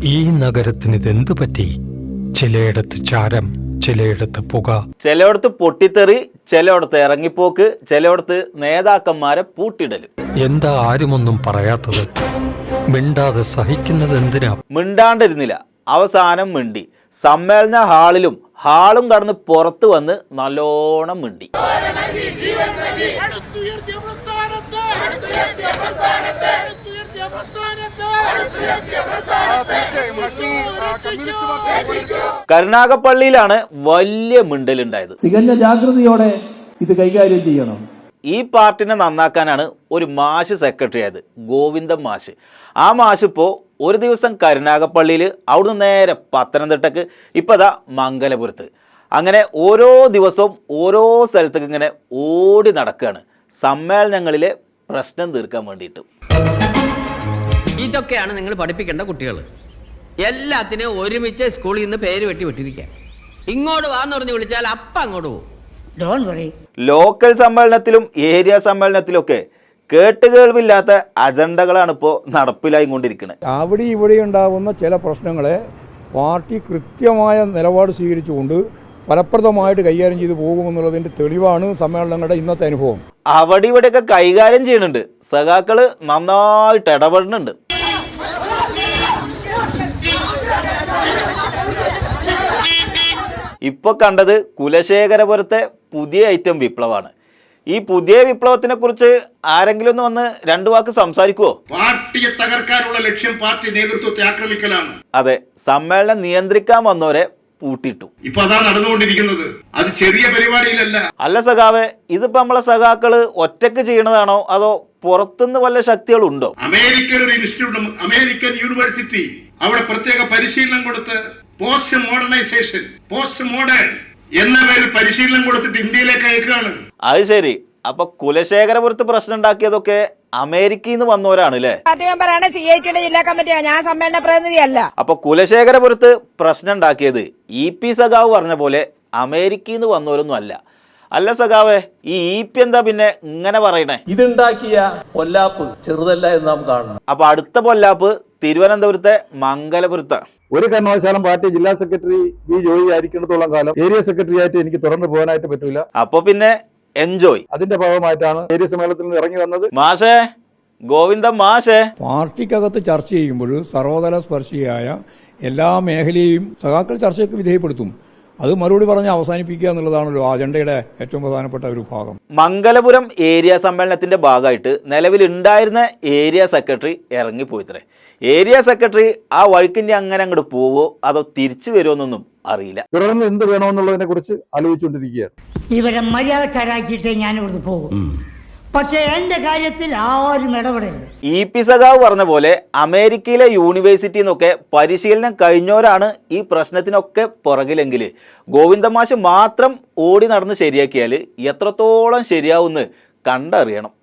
ഈ നഗരത്തിന് ഇതെന്തു പറ്റി? ചിലയിടത്ത് ചാരം, ചിലയിടത്ത് പുക, ചിലയിടത്ത് പൊട്ടിത്തെറി, ചിലയിടത്ത് ഇറങ്ങിപ്പോക്ക്, ചിലയിടത്ത് നേതാക്കന്മാരെ പൂട്ടിടലും. എന്താ ആരുമൊന്നും പറയാത്തത്? മിണ്ടാതെ സഹിക്കുന്നത് എന്തിനാ? മിണ്ടാണ്ടിരുന്നില്ല, അവസാനം മിണ്ടി. സമ്മേളന ഹാളിലും കടന്ന് പുറത്തു വന്ന് നല്ലോണം മിണ്ടി. കരുനാഗപ്പള്ളിയിലാണ് വലിയ മിണ്ടലുണ്ടായത്. തികഞ്ഞ ജാഗ്രതയോടെ ഇത് കൈകാര്യം ചെയ്യണം. ഈ പാർട്ടിനെ നന്നാക്കാനാണ് ഒരു മാഷ് സെക്രട്ടറി ആയത്, ഗോവിന്ദൻ മാഷ്. ആ മാഷ് ഇപ്പോൾ ഒരു ദിവസം കരുനാഗപ്പള്ളിയിൽ, അവിടുന്ന് നേരെ പത്തനംതിട്ടക്ക്, ഇപ്പോൾ അതാ മംഗലപുരത്ത്. അങ്ങനെ ഓരോ ദിവസവും ഓരോ സ്ഥലത്തേക്ക് ഇങ്ങനെ ഓടി നടക്കുകയാണ് സമ്മേളനങ്ങളിലെ പ്രശ്നം തീർക്കാൻ വേണ്ടിയിട്ട്. ഇതൊക്കെയാണ് നിങ്ങൾ പഠിപ്പിക്കേണ്ട കുട്ടികൾ. എല്ലാത്തിനെയും ഒരുമിച്ച് സ്കൂളിൽ നിന്ന് പേര് വെട്ടിവിട്ടിരിക്കുക. ഇങ്ങോട്ട് വാന്ന് പറഞ്ഞ് വിളിച്ചാൽ അപ്പം അങ്ങോട്ട് പോകും. ലോക്കൽ സമ്മേളനത്തിലും ഏരിയ സമ്മേളനത്തിലൊക്കെ കേട്ടുകേൾവില്ലാത്ത അജണ്ടകളാണ് ഇപ്പോൾ നടപ്പിലായി കൊണ്ടിരിക്കുന്നത്. അവിടെ ഇവിടെ ഉണ്ടാകുന്ന ചില പ്രശ്നങ്ങളെ പാർട്ടി കൃത്യമായ നിലപാട് സ്വീകരിച്ചുകൊണ്ട് ഫലപ്രദമായിട്ട് കൈകാര്യം ചെയ്തു പോകുമെന്നുള്ളതിൻ്റെ തെളിവാണ് സമ്മേളനങ്ങളുടെ ഇന്നത്തെ അനുഭവം. അവിടെ ഇവിടെയൊക്കെ കൈകാര്യം ചെയ്യുന്നുണ്ട്, സഖാക്കള് നന്നായിട്ട് ഇടപെടുന്നുണ്ട്. ഇപ്പൊ കണ്ടത് കുലശേഖരപുരത്തെ പുതിയ ഐറ്റം വിപ്ലവമാണ്. ഈ പുതിയ വിപ്ലവത്തിനെ കുറിച്ച് ആരെങ്കിലും ഒന്ന് വന്ന് രണ്ടു വാക്ക് സംസാരിക്കുവോ? പാർട്ടിയെ തകർക്കാനുള്ള ലക്ഷ്യം പാർട്ടി നേതൃത്വത്തെ ആക്രമിക്കലാണ്. അതെ, സമ്മേളനം നിയന്ത്രിക്കാൻ വന്നവരെ പൂട്ടിട്ടു. ഇപ്പൊ അതാ നടന്നുകൊണ്ടിരിക്കുന്നത്. അത് ചെറിയ പരിപാടിയിലല്ല. അല്ല സഖാവെ, ഇതിപ്പോ നമ്മളെ സഖാക്കള് ഒറ്റക്ക് ചെയ്യണതാണോ അതോ പുറത്തുനിന്ന് വല്ല ശക്തികളുണ്ടോ? അമേരിക്കൻ ഒരു ഇൻസ്റ്റിറ്റ്യൂട്ട്, അമേരിക്കൻ യൂണിവേഴ്സിറ്റി, അവിടെ പ്രത്യേക പരിശീലനം കൊടുത്ത് പോസ്റ്റ് മോഡേണൈസേഷൻ, പോസ്റ്റ് മോഡേൺ എന്ന പേരിൽ പരിശീലനം കൊടുത്തിട്ട് ഇന്ത്യയിലേക്ക് അയക്കുകയാണ്. അത് ശരി. അപ്പൊ കുലശേഖരപുരത്ത് പ്രശ്നം ഉണ്ടാക്കിയതൊക്കെ അമേരിക്കയിൽ നിന്ന് വന്നവരാണ് അല്ലേ? ജില്ലാ കമ്മിറ്റിയാണ്, ഞാൻ സമ്മേളന പ്രതിനിധിയല്ല. അപ്പൊ കുലശേഖരപുരത്ത് പ്രശ്നം ഉണ്ടാക്കിയത് EP സഖാവ് പറഞ്ഞ പോലെ അമേരിക്കയിൽ നിന്ന് വന്നവരൊന്നും അല്ല. അല്ല സഖാവേ, ഈ EP എന്താ പിന്നെ ഇങ്ങനെ പറയണേ? ഇതുണ്ടാക്കിയ പൊല്ലാപ്പ് ചെറുതല്ല എന്ന് നാം കാണണം. അപ്പൊ അടുത്ത പൊല്ലാപ്പ് തിരുവനന്തപുരത്തെ മംഗലപുരത്താണ്. ഒരു കാരണവശാലും പാർട്ടി ജില്ലാ സെക്രട്ടറി ജോയി ആയിരിക്കുന്നിടത്തോളം കാലം ഏരിയ സെക്രട്ടറി ആയിട്ട് എനിക്ക് തുറന്നു പോകാനായിട്ട് പറ്റൂല. അപ്പൊ പിന്നെ എൻജോയ്. അതിന്റെ ഭാഗമായിട്ടാണ് ഏരിയ സമ്മേളനത്തിൽ നിന്ന് ഇറങ്ങി വന്നത്. മാഷേ, ഗോവിന്ദൻ മാഷേ, പാർട്ടിക്കകത്ത് ചർച്ച ചെയ്യുമ്പോൾ സർവതല സ്പർശിയായ എല്ലാ മേഖലയും സഖാക്കൾ ചർച്ചയ്ക്ക് വിധേയപ്പെടുത്തും. അത് മറുപടി പറഞ്ഞ് അവസാനിപ്പിക്കുക എന്നുള്ളതാണല്ലോ അജണ്ടയുടെ ഏറ്റവും പ്രധാനപ്പെട്ട ഒരു ഭാഗം. മംഗലപുരം ഏരിയ സമ്മേളനത്തിന്റെ ഭാഗമായിട്ട് നിലവിലുണ്ടായിരുന്ന ഏരിയ സെക്രട്ടറി ഇറങ്ങിപ്പോയിത്രേ. ഏരിയ സെക്രട്ടറി ആ വഴിക്കിന്റെ അങ്ങനെ അങ്ങോട്ട് പോവോ അതോ തിരിച്ചു വരുമോന്നൊന്നും അറിയില്ല. തുടർന്ന് എന്ത് വേണമെന്നുള്ളതിനെ കുറിച്ച് ആലോചിച്ചുകൊണ്ടിരിക്കുകയാണ്. ഇവരെ മര്യാദക്കാരാക്കിയിട്ടേ ഞാൻ ഇവിടുന്ന് പോകും. പക്ഷേ എന്റെ കാര്യത്തിൽ ആരും ഇടപെടരുത്. EP സഖാവ് പറഞ്ഞ പോലെ അമേരിക്കയിലെ യൂണിവേഴ്സിറ്റിയിൽ നിന്നൊക്കെ പരിശീലനം കഴിഞ്ഞവരാണ് ഈ പ്രശ്നത്തിനൊക്കെ പുറകിലെങ്കിൽ ഗോവിന്ദമാഷ് മാത്രം ഓടി നടന്ന് ശരിയാക്കിയാൽ എത്രത്തോളം ശരിയാവുമെന്ന് കണ്ടറിയണം.